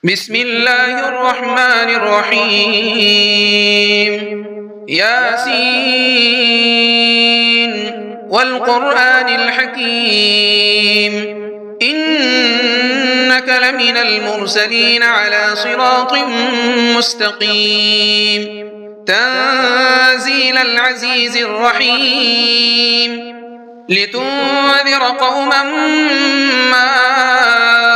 بسم الله الرحمن الرحيم ياسين والقرآن الحكيم إنك لمن المرسلين على صراط مستقيم تنزيل العزيز الرحيم لتنذر قوما ما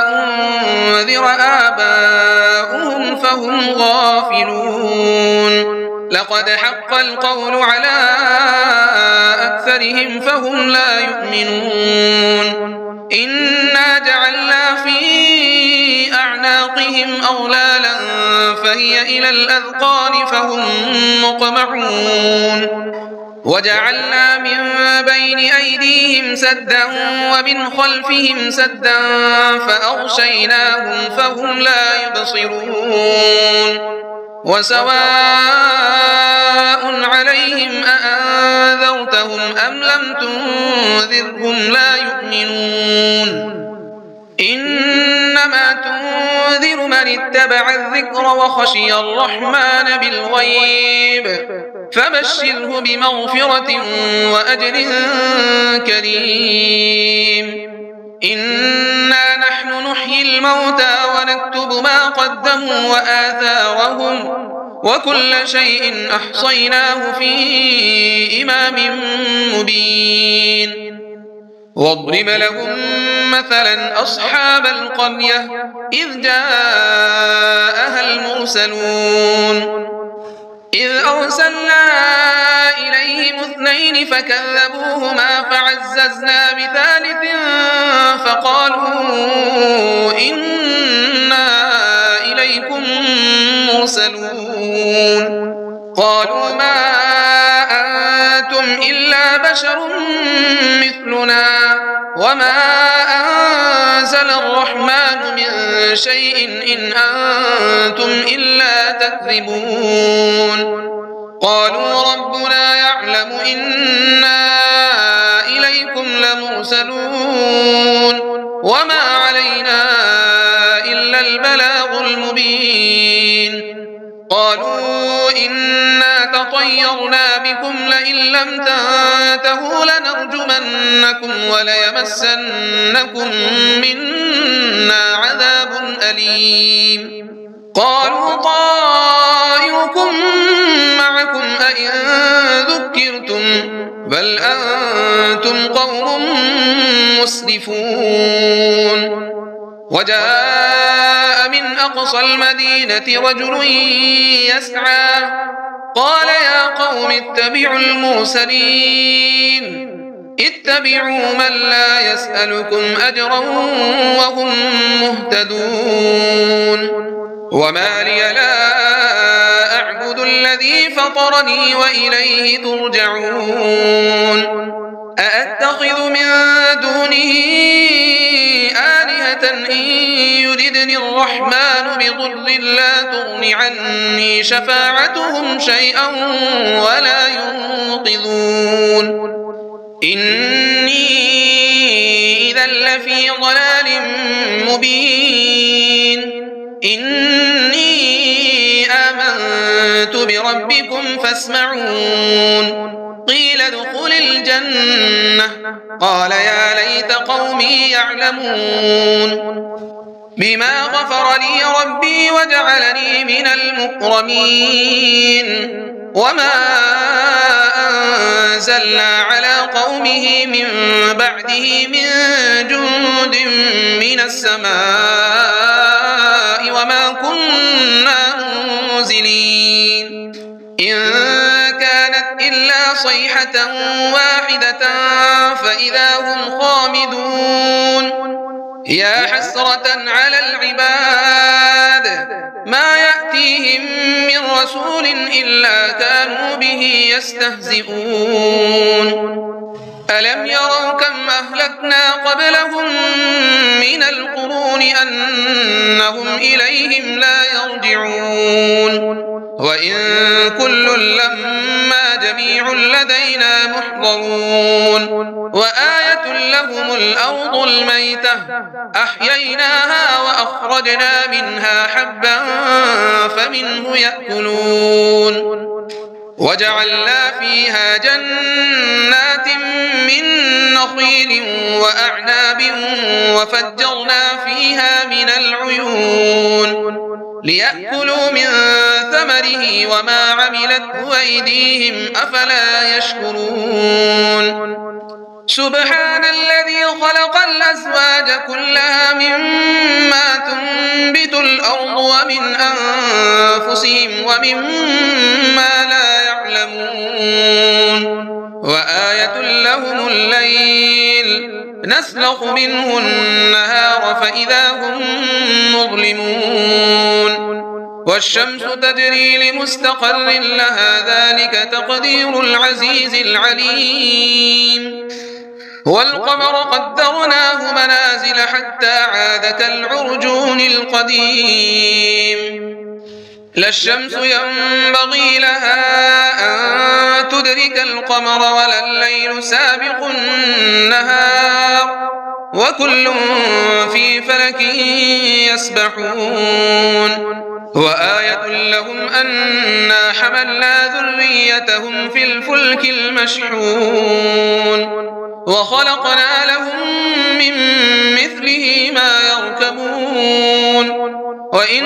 أنذر آباؤهم فهم غافلون لقد حق القول على أكثرهم فهم لا يؤمنون إنا جعلنا في أعناقهم أغلالا فهي إلى الأذقان فهم مقمحون وجعلنا من بين أيديهم سدا ومن خلفهم سدا فأغشيناهم فهم لا يبصرون وسواء عليهم أأنذرتهم أم لم تنذرهم لا يؤمنون إنما تنذر من اتبع الذكر وخشي الرحمن بالغيب فبشره بمغفرة وأجر كريم إنا نحن نحيي الموتى ونكتب ما قدموا وآثارهم وكل شيء أحصيناه في إمام مبين واضرب لهم مثلا أصحاب القرية إذ جاءها المرسلون إذ أرسلنا إليهم اثنين فكذبوهما فعززنا بثالث فقالوا إنا إليكم مرسلون قالوا ما أنتم إلا بشر مثلنا وما أنزل الرحمن من شيء إن أنتم إلا تكذبون قالوا ربنا يعلم إنا إليكم لمرسلون وما علينا إلا البلاغ المبين قالوا إنا تطيرنا بكم لئن لم تنتهوا لنرجمنكم وليمسنكم منا عذاب أليم قالوا طائركم معكم أئن ذكرتم بل أنتم قوم مسرفون وجاء من أقصى المدينة رجل يسعى قال يا قوم اتبعوا المرسلين اتبعوا من لا يسألكم أجرا وهم مهتدون وما لي لا أعبد الذي فطرني وإليه ترجعون أأتخذ من دونه آلهة إن يردني الرحمن بضر لا تغن عني شفاعتهم شيئا ولا ينقذون إني إذا لفي ضلال مبين إني آمنت بربكم فاسمعون قيل ادخل الجنة قال يا ليت قومي يعلمون بما غفر لي ربي وجعلني من المكرمين وما أنزلنا على قومه من بعده من جند من السماء وما كنا منزلين إن كانت إلا صيحة واحدة فإذا هم خامدون يا حسرة على العباد ما يأتيهم من رسول إلا كانوا به يستهزئون ألم يروا كم أهلكنا قبلهم من القرون أنهم إليهم لا يرجعون وإن كل لما جميع لدينا محضرون وآية لهم الأرض الميتة أحييناها وأخرجنا منها حبا فمنه يأكلون وجعلنا فيها جنات من نخيل وأعناب وفجرنا فيها من العيون ليأكلوا من ثمره وما عملته أيديهم أفلا يشكرون سبحان الذي خلق الأزواج كلها مما تنبت الأرض ومن أنفسهم ومما لا يعلمون وآية لهم الليل نسلخ منه النهار فإذا هم مظلمون والشمس تجري لمستقر لها ذلك تقدير العزيز العليم والقمر قدرناه منازل حتى عاد كالعرجون القديم لا الشمس ينبغي لها أن تدرك القمر ولا الليل سابق النهار وكل في فلك يسبحون وآية لهم أنا حملنا ذريتهم في الفلك المشحون وخلقنا لهم من مثله ما يركبون وإن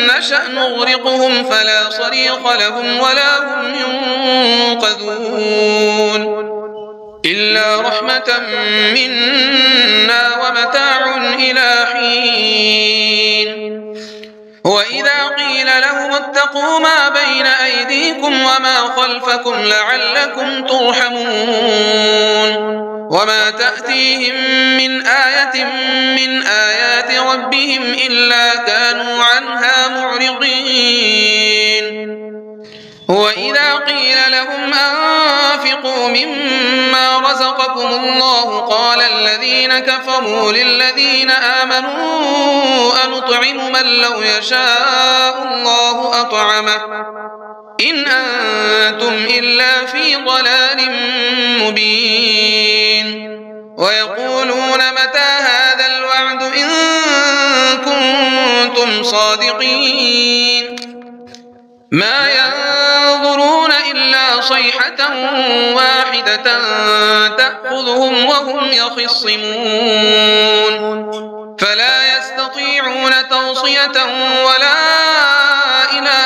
نشأ نغرقهم فلا صريخ لهم ولا هم ينقذون إلا رحمة منا ومتاع إلى حين وإذا قيل لهم اتقوا ما بين أيديكم وما خلفكم لعلكم ترحمون وما تأتيهم من آية من آيات ربهم إلا كانوا عنها معرضين وإذا قيل لهم أنفقوا مما رزقكم الله قال الذين كفروا للذين آمنوا أنطعم من لو يشاء الله أطعمه إن أنتم إلا في ضلال مبين ويقولون متى هذا الوعد إن كنتم صادقين ما ينظرون إلا صيحة واحدة تأخذهم وهم يخصمون فلا يستطيعون توصية ولا إلى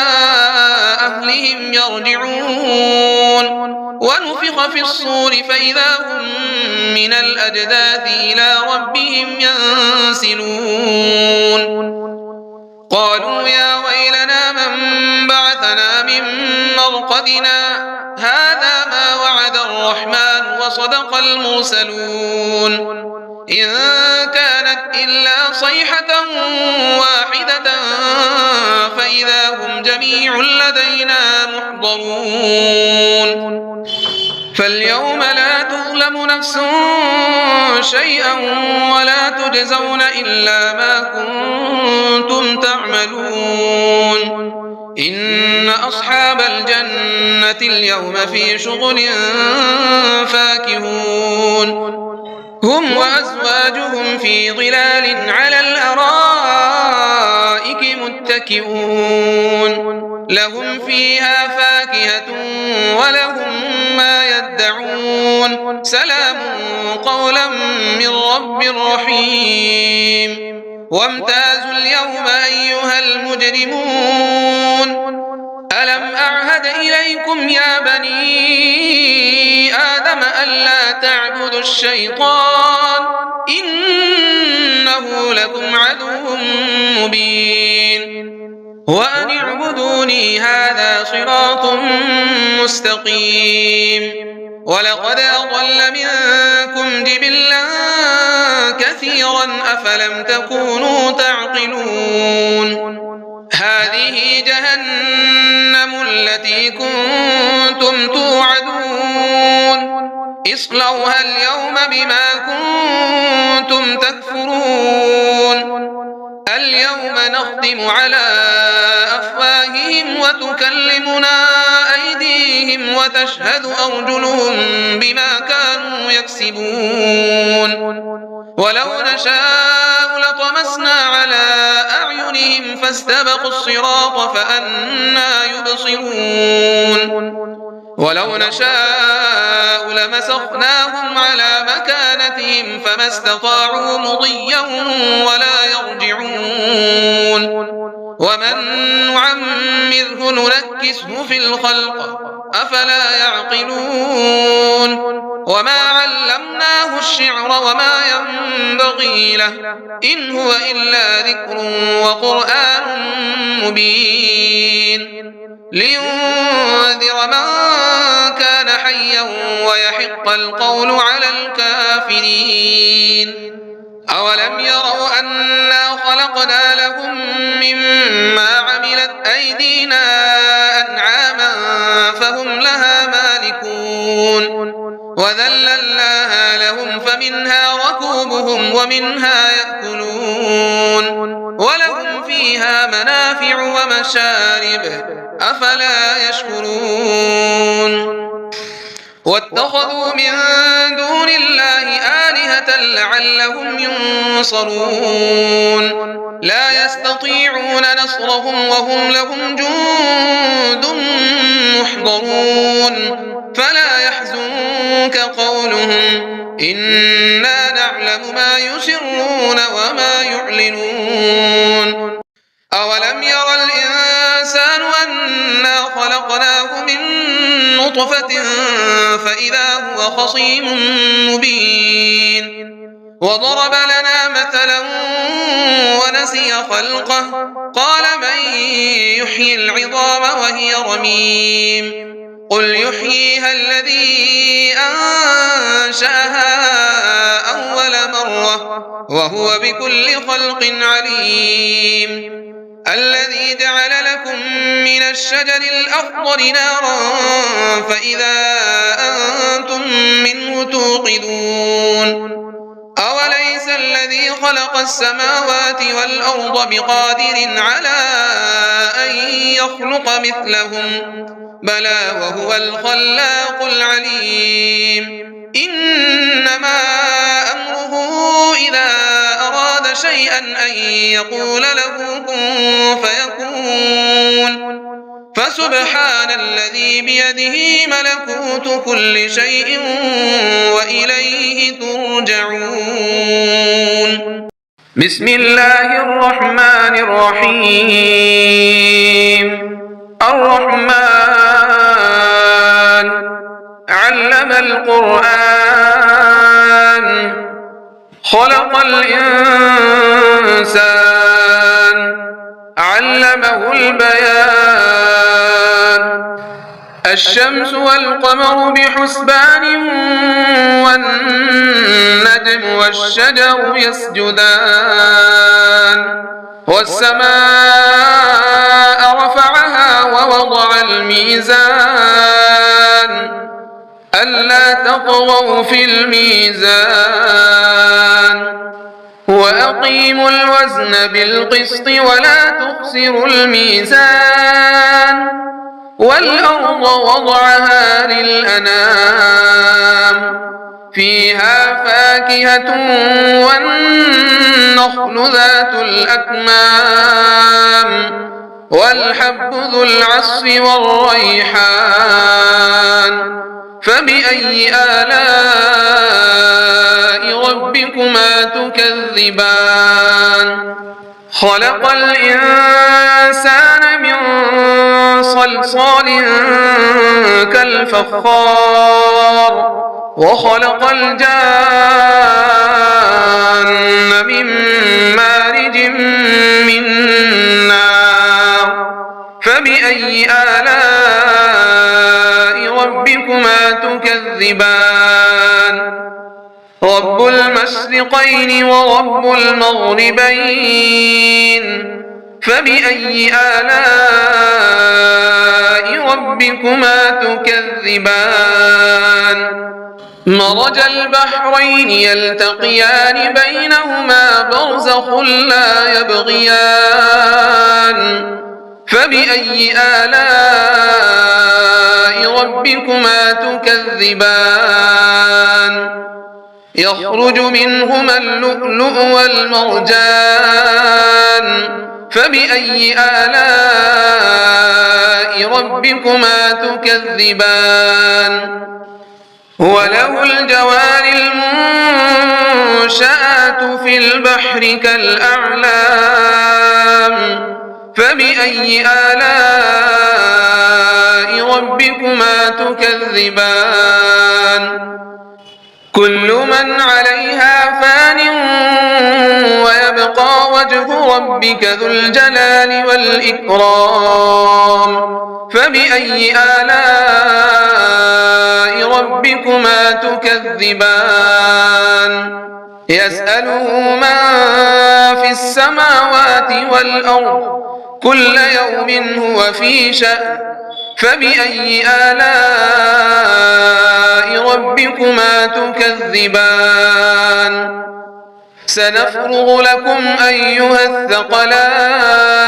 أهلهم يرجعون ونفخ في الصور فإذا هم من الأجداث إلى ربهم ينسلون قالوا يا ويلنا من بعثنا من مرقدنا هذا ما وعد الرحمن وصدق المرسلون إن كانت إلا صيحة واحدة فإذا هم جميع لدينا محضرون فاليوم لا تظلم نفس شيئا ولا تجزون إلا ما كنتم تعملون إن أصحاب الجنة اليوم في شغل فاكهون هم وأزواجهم في ظلال على الأرائك متكئون لهم فيها فاكهة ولهم ما يدعون سلام قولا من رب رحيم وامتازوا اليوم أيها المجرمون ألم أعهد إليكم يا بني آدم ألا تعبدوا الشيطان إنه لكم عدو مبين وأن اعبدوني هذا صراط مستقيم ولقد أضل منكم جبلا كثيرا أفلم تكونوا تعقلون هذه جهنم التي كنتم توعدون اصلوها اليوم بما كنتم تكفرون اليوم نختم على أفواههم وتكلمنا أيديهم وتشهد أرجلهم بما كانوا يكسبون ولو نشاء لطمسنا على أعينهم فاستبقوا الصراط فأنى يبصرون ولو نشاء لمسخناهم على مكانتهم فما استطاعوا مضيا ولا يرجعون ومن نعمره ننكسه في الخلق أفلا يعقلون وما علمناه الشعر وما ينبغي له إن هو إلا ذكر وقرآن مبين لينذر من كان حيا ويحق القول على الكافرين أولم يروا أنا خلقنا لهم مما عملت أيدينا أنعاما فهم لها مالكون وذللناها لهم فمنها ركوبهم ومنها يأكلون ولهم فيها منافع ومشارب أفلا يشكرون واتخذوا من دون الله آلهة لعلهم ينصرون لا يستطيعون نصرهم وهم لهم جند محضرون فلا يحزنك قولهم إنا نعلم ما يسرون وما يعلنون أولم ير الإنسان أنا خلقناه من نطفة فإذا هو خصيم مبين وضرب لنا مثلا ونسي خلقه قال من يحيي العظام وهي رميم قل يحييها الذي أنشأها أول مرة وهو بكل خلق عليم الذي جعل لكم من الشجر الأخضر نارا فإذا أنتم منه توقدون أوليس الذي خلق السماوات والأرض بقادر على أن يخلق مثلهم بلى وهو الخلاق العليم إنما أمره إذا أراد شيئا أن يقول له كن فيكون فسبحان الذي بيده ملكوت كل شيء وإليه ترجعون بسم الله الرحمن الرحيم الرحمن علم القرآن خلق الإنسان علمه البيان الشمس والقمر بحسبان والنجم والشجر يسجدان والسماء رفعها ووضع الميزان ألا تطغوا في الميزان وأقيموا الوزن بالقسط ولا تخسروا الميزان والأرض وضعها للأنام فيها فاكهة والنخل ذات الأكمام والحب ذو العصف والريحان فبأي آلاء ربكما تكذبان خلق الإنسان من صلصال كالفخار وخلق الجان من مارج من نار فبأي آلاء ربكما تكذبان رب المشرقين ورب المغربين فبأي آلاء ربكما تكذبان مرج البحرين يلتقيان بينهما برزخ لا يبغيان فبأي آلاء ربكما تكذبان يخرج منهما اللؤلؤ والمرجان فبأي آلاء ربكما تكذبان وله الجوار المنشآت في البحر كالأعلام فبأي آلاء ربكما تكذبان كل من عليها فان ويبقى وجه ربك ذو الجلال والإكرام فبأي آلاء ربكما تكذبان يسأله من في السماوات والأرض كل يوم هو في شأن فبأي آلاء ربكما تكذبان سنفرغ لكم أيها الثقلان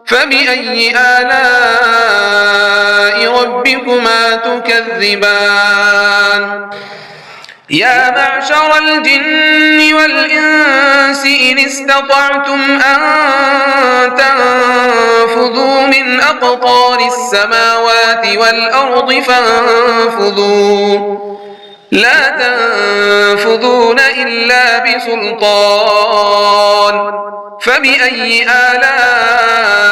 فبأي آلاء ربكما تكذبان يا معشر الجن والإنس إن استطعتم أن تنفذوا من أقطار السماوات والأرض فانفذوا لا تنفذون إلا بسلطان فبأي آلاء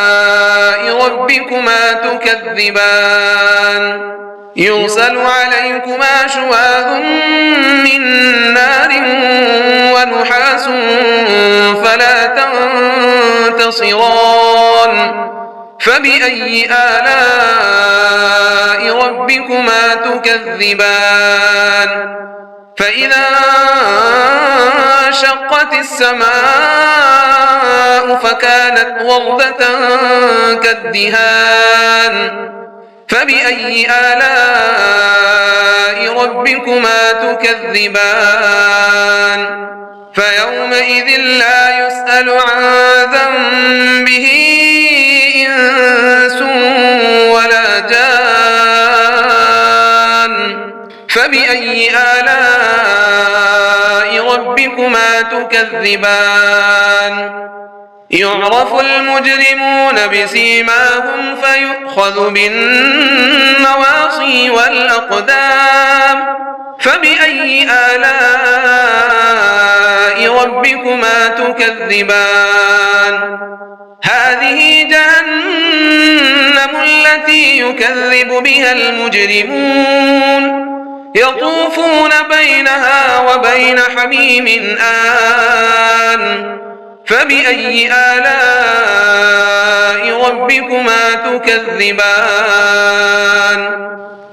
ربكما تكذبان يرسل عليكما شواظ من نار ونحاس فلا تنتصران فبأي آلاء ربكما تكذبان فإذا انشقت السماء فكانت وردة كالدهان فبأي آلاء ربكما تكذبان فيومئذ لا يسأل عن ذنبه إنس ولا جان فبأي آلاء ربكما تكذبان يعرف المجرمون بسيماهم فيؤخذ بالنواصي والأقدام فبأي آلاء ربكما تكذبان هذه جهنم التي يكذب بها المجرمون يطوفون بينها وبين حميم آن فبأي آلاء ربكما تكذبان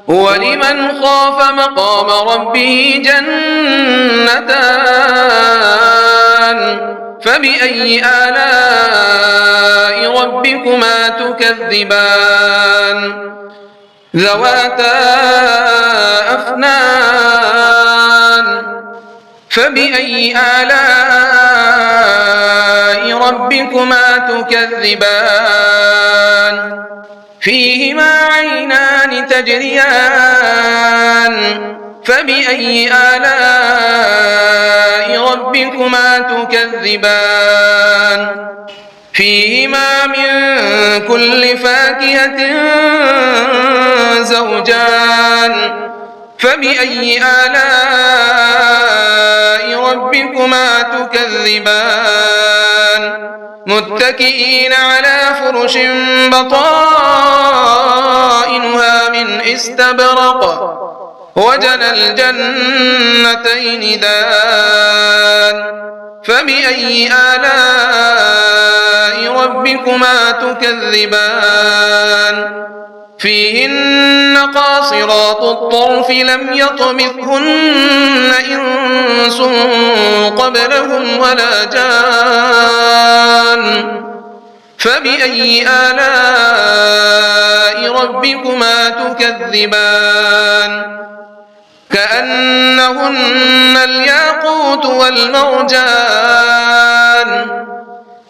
ولمن خاف مقام ربه جنتان فبأي آلاء ربكما تكذبان ذواتا أفنان فبأي آلاء ربكما تكذبان فيهما عينان تجريان فبأي آلاء ربكما تكذبان فيهما من كل فاكهة زوجان فبأي آلاء ربكما تكذبان متكئين على فرش بطائنها من استبرق وجنى الجنتين دان فبأي آلاء ربكما تكذبان فيهن قاصرات الطرف لم يطمثهن إنس قبلهم ولا جان فبأي آلاء ربكما تكذبان كأنهن الياقوت والمرجان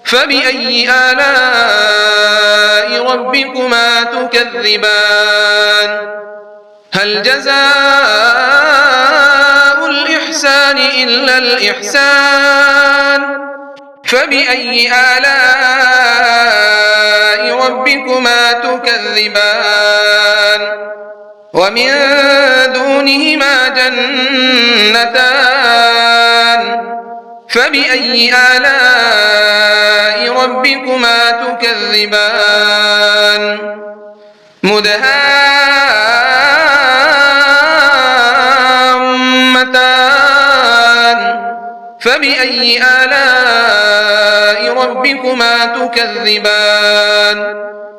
فبأي آلاء ربكما تكذبان هل جزاء الإحسان إلا الإحسان فبأي آلاء ربكما تكذبان ومن دونهما جنتان فبأي آلاء ربكما تكذبان مدهامتان فبأي آلاء ربكما تكذبان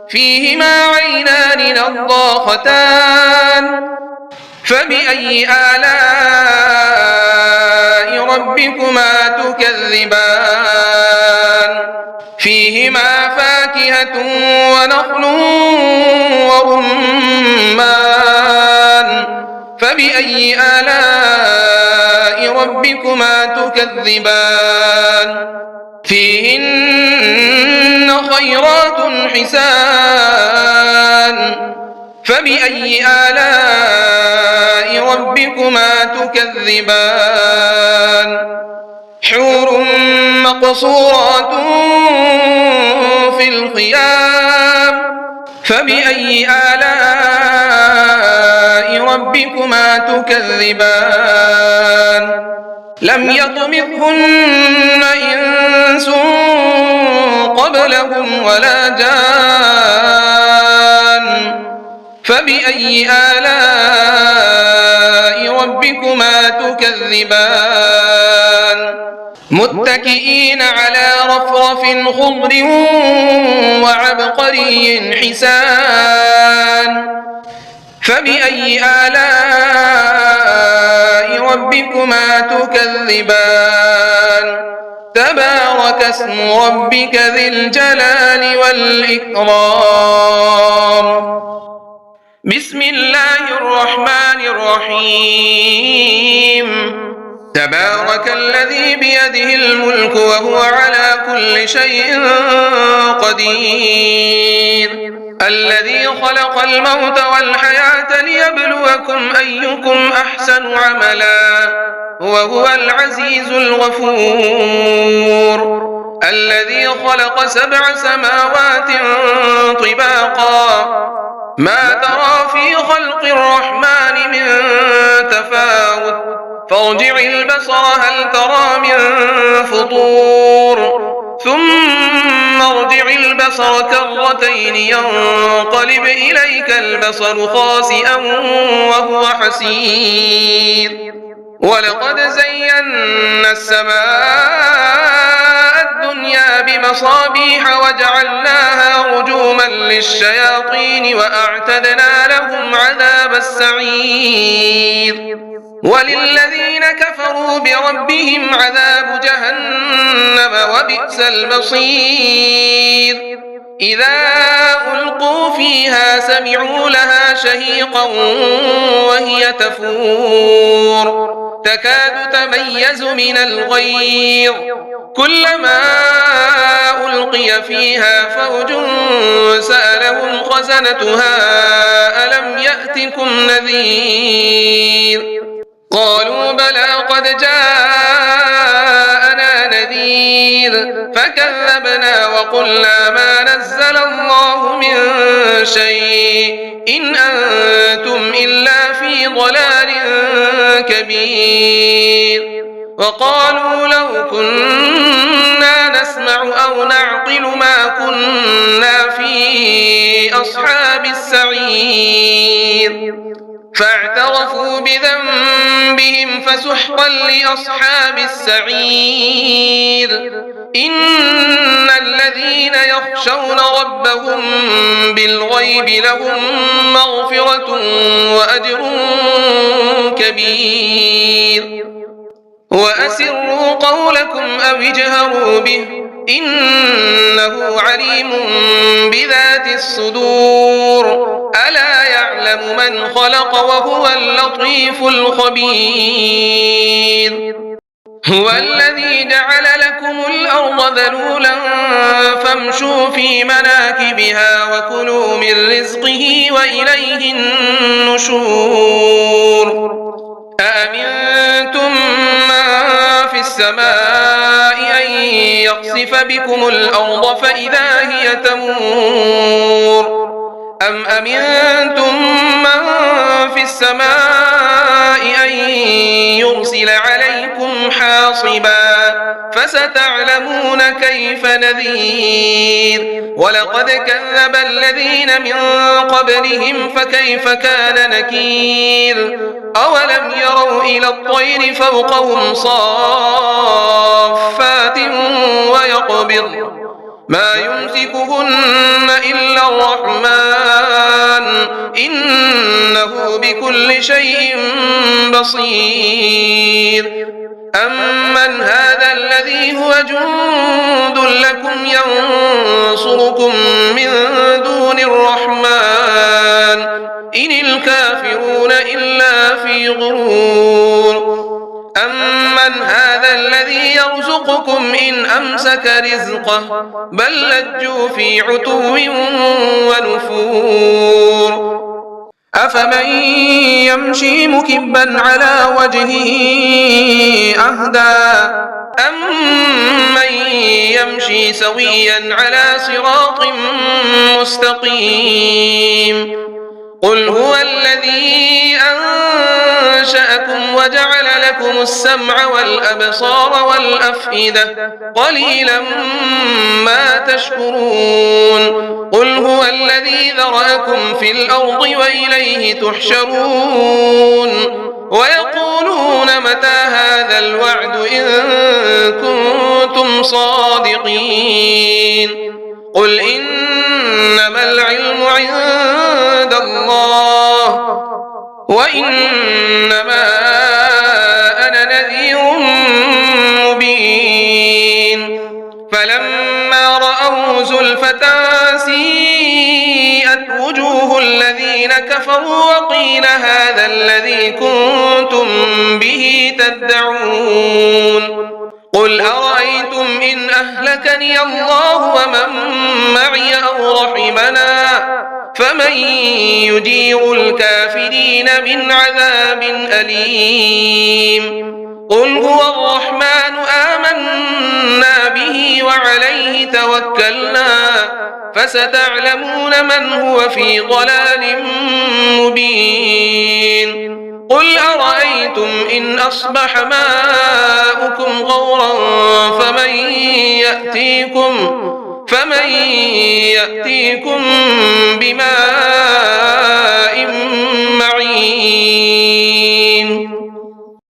فيهما عينان نضاختان فبأي آلاء ربكما تكذبان فيهما فاكهة ونخل ورمان فبأي آلاء ربكما تكذبان فيهن خيرات حسان فبأي آلاء ربكما تكذبان حور مقصورات في الخيام فبأي آلاء ربكما تكذبان لم يطمثهن إنس قبلهم ولا جان فبأي آلاء ربكما تكذبان متكئين على رفرف خضر وعبقري حسان فبأي آلاء ربكما تكذبان تبارك اسم ربك ذي الجلال والإكرام بسم الله الرحمن الرحيم تبارك الذي بيده الملك وهو على كل شيء قدير الذي خلق الموت والحياة ليبلوكم أيكم أحسن عملا وهو العزيز الغفور الذي خلق 7 سماوات طباقا ما ترى في خلق الرحمن من تفاوت فارجع البصر هل ترى من فطور ثم ارجع البصر كرتين ينقلب إليك البصر خاسئا وهو حسير ولقد زينا السماء الدنيا بمصابيح وجعلناها رجوما للشياطين وأعتدنا لهم عذاب السعير وللذين كفروا بربهم عذاب جهنم وبئس المصير إذا ألقوا فيها سمعوا لها شهيقا وهي تفور تكاد تميز من الغيظ كلما ألقي فيها فوج سألهم خزنتها ألم يأتكم نذير قالوا بلى قد جاءنا نذير فكذبنا وقلنا ما نزل الله من شيء إن أنتم إلا في ضلال كبير وقالوا لو كنا نسمع أو نعقل ما كنا في أصحاب السعير فاعترفوا بذنبهم فسحقا لأصحاب السعير إن الذين يخشون ربهم بالغيب لهم مغفرة وأجر كبير وأسروا قولكم أو اجهروا به إنه عليم بذات الصدور ألا يعلم من خلق وهو اللطيف الخبير هو الذي جعل لكم الأرض ذلولا فامشوا في مناكبها وكلوا من رزقه وإليه النشور أأمنتم من في السماء أن يخسف بكم الأرض فإذا هي تمور أم أمنتم من في السماء أن يرسل عليكم حاصبا فستعلمون كيف نذير ولقد كذب الذين من قبلهم فكيف كان نكير أولم يروا إلى الطير فوقهم صافات ويقبض ما يمسكهن إلا الرحمن إنه بكل شيء بصير أمن هذا الذي هو جند لكم ينصركم من دون الرحمن إن الكافرون إلا في غرور أمن هذا الذي يرزقكم إن أمسك رزقه بل لجوا في عتو ونفور أفمن يمشي مكبا على وجهه أهدى أمن يمشي سويا على صراط مستقيم قل هو الذي أنشأكم وجعل لكم السمع والأبصار والأفئدة قليلا ما تشكرون قل هو الذي ذرأكم في الأرض وإليه تحشرون ويقولون متى هذا الوعد إن كنتم صادقين قل إنما العلم عند الله وإنما أنا نذير مبين فلما رأوا زلفة سيئت وجوه الذين كفروا وقيل هذا الذي كنتم به تدعون قل أرأيتم إن أهلكني الله ومن معي أو رحمنا فمن يجير الكافرين من عذاب أليم قل هو الرحمن آمنا به وعليه توكلنا فستعلمون من هو في ضلال مبين قل أرأيتم إن أصبح ماؤكم غورا فمن يأتيكم بماء